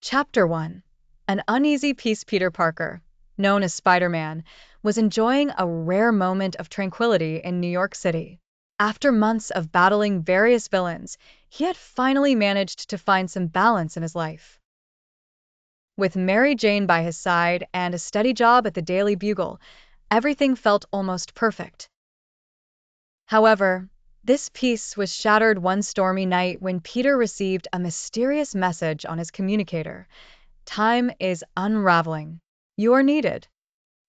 Chapter 1. An uneasy peace. Peter Parker, known as Spider-Man, was enjoying a rare moment of tranquility in New York City. After months of battling various villains, he had finally managed to find some balance in his life. With Mary Jane by his side and a steady job at the Daily Bugle, everything felt almost perfect. However, this peace was shattered one stormy night when Peter received a mysterious message on his communicator. Time is unraveling. You are needed.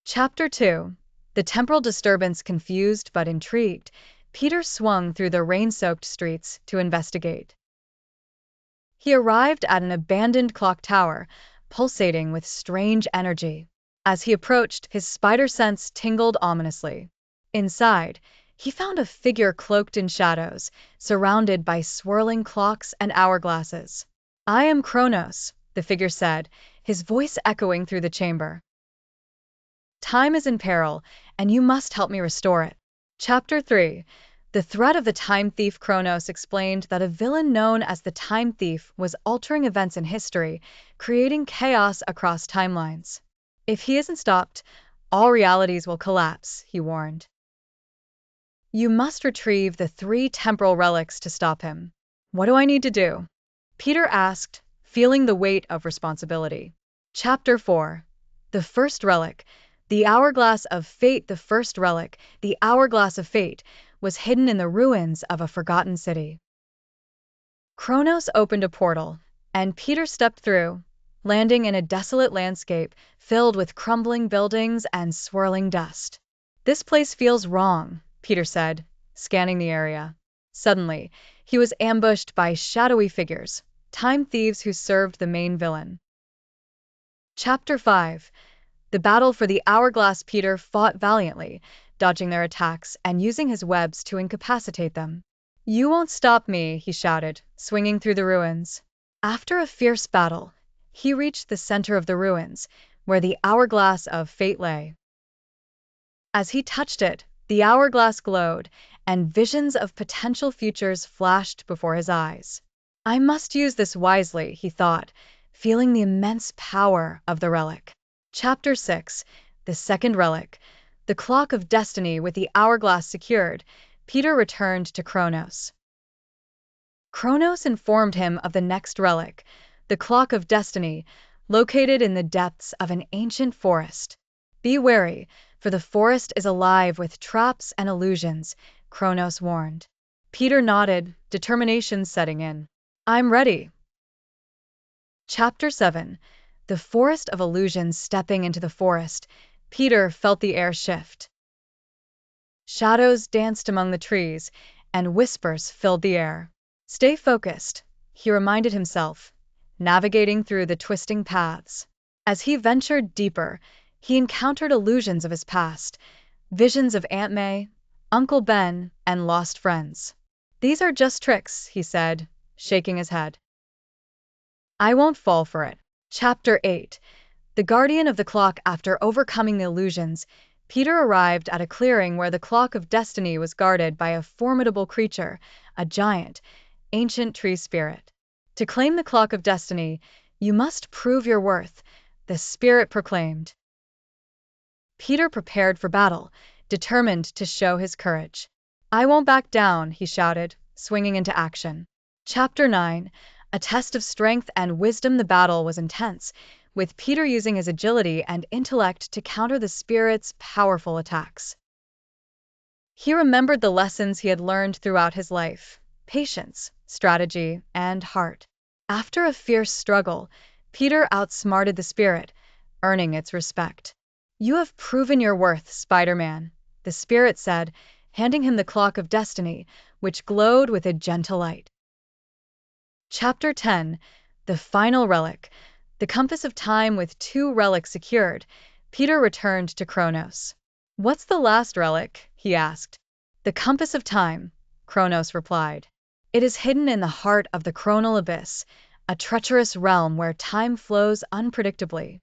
Chapter 2. The temporal disturbance. Confused but intrigued, Peter swung through the rain-soaked streets to investigate. He arrived at an abandoned clock tower, pulsating with strange energy. As he approached, his spider sense tingled ominously. Inside, he found a figure cloaked in shadows, surrounded by swirling clocks and hourglasses. "I am Kronos," the figure said, his voice echoing through the chamber. "Time is in peril, and you must help me restore it." Chapter 3. The threat of the Time Thief. Kronos explained that a villain known as the Time Thief was altering events in history, creating chaos across timelines. "If he isn't stopped, all realities will collapse," he warned. "You must retrieve the 3 temporal relics to stop him." "What do I need to do?" Peter asked, feeling the weight of responsibility. Chapter 4. The first relic, the Hourglass of Fate. The first relic, the Hourglass of Fate, was hidden in the ruins of a forgotten city. Kronos opened a portal, and Peter stepped through, landing in a desolate landscape filled with crumbling buildings and swirling dust. "This place feels wrong," Peter said, scanning the area. Suddenly, he was ambushed by shadowy figures, time thieves who served the main villain. Chapter 5. The battle for the Hourglass. Peter fought valiantly, dodging their attacks and using his webs to incapacitate them. "You won't stop me," he shouted, swinging through the ruins. After a fierce battle, he reached the center of the ruins, where the Hourglass of Fate lay. As he touched it, the hourglass glowed, and visions of potential futures flashed before his eyes. "I must use this wisely," he thought, feeling the immense power of the relic. Chapter 6. The second relic, the Clock of Destiny. With the hourglass secured, Peter returned to Kronos. Kronos informed him of the next relic, the Clock of Destiny, located in the depths of an ancient forest. "Be wary, for the forest is alive with traps and illusions," Kronos warned. Peter nodded, determination setting in. "I'm ready." Chapter 7. The Forest of Illusions. Stepping into the forest, Peter felt the air shift. Shadows danced among the trees, and whispers filled the air. "Stay focused," he reminded himself, navigating through the twisting paths. As he ventured deeper, he encountered illusions of his past, visions of Aunt May, Uncle Ben, and lost friends. "These are just tricks," he said, shaking his head. "I won't fall for it." Chapter 8. The Guardian of the Clock. After overcoming the illusions, Peter arrived at a clearing where the Clock of Destiny was guarded by a formidable creature, a giant, ancient tree spirit. "To claim the Clock of Destiny, you must prove your worth," the spirit proclaimed. Peter prepared for battle, determined to show his courage. "I won't back down," he shouted, swinging into action. Chapter 9. A test of strength and wisdom. The battle was intense, with Peter using his agility and intellect to counter the spirit's powerful attacks. He remembered the lessons he had learned throughout his life: patience, strategy, and heart. After a fierce struggle, Peter outsmarted the spirit, earning its respect. "You have proven your worth, Spider-Man," the spirit said, handing him the Clock of Destiny, which glowed with a gentle light. Chapter 10. The final relic, the Compass of Time. With 2 relics secured, Peter returned to Kronos. "What's the last relic?" he asked. "The Compass of Time," Kronos replied. "It is hidden in the heart of the chronal abyss, a treacherous realm where time flows unpredictably.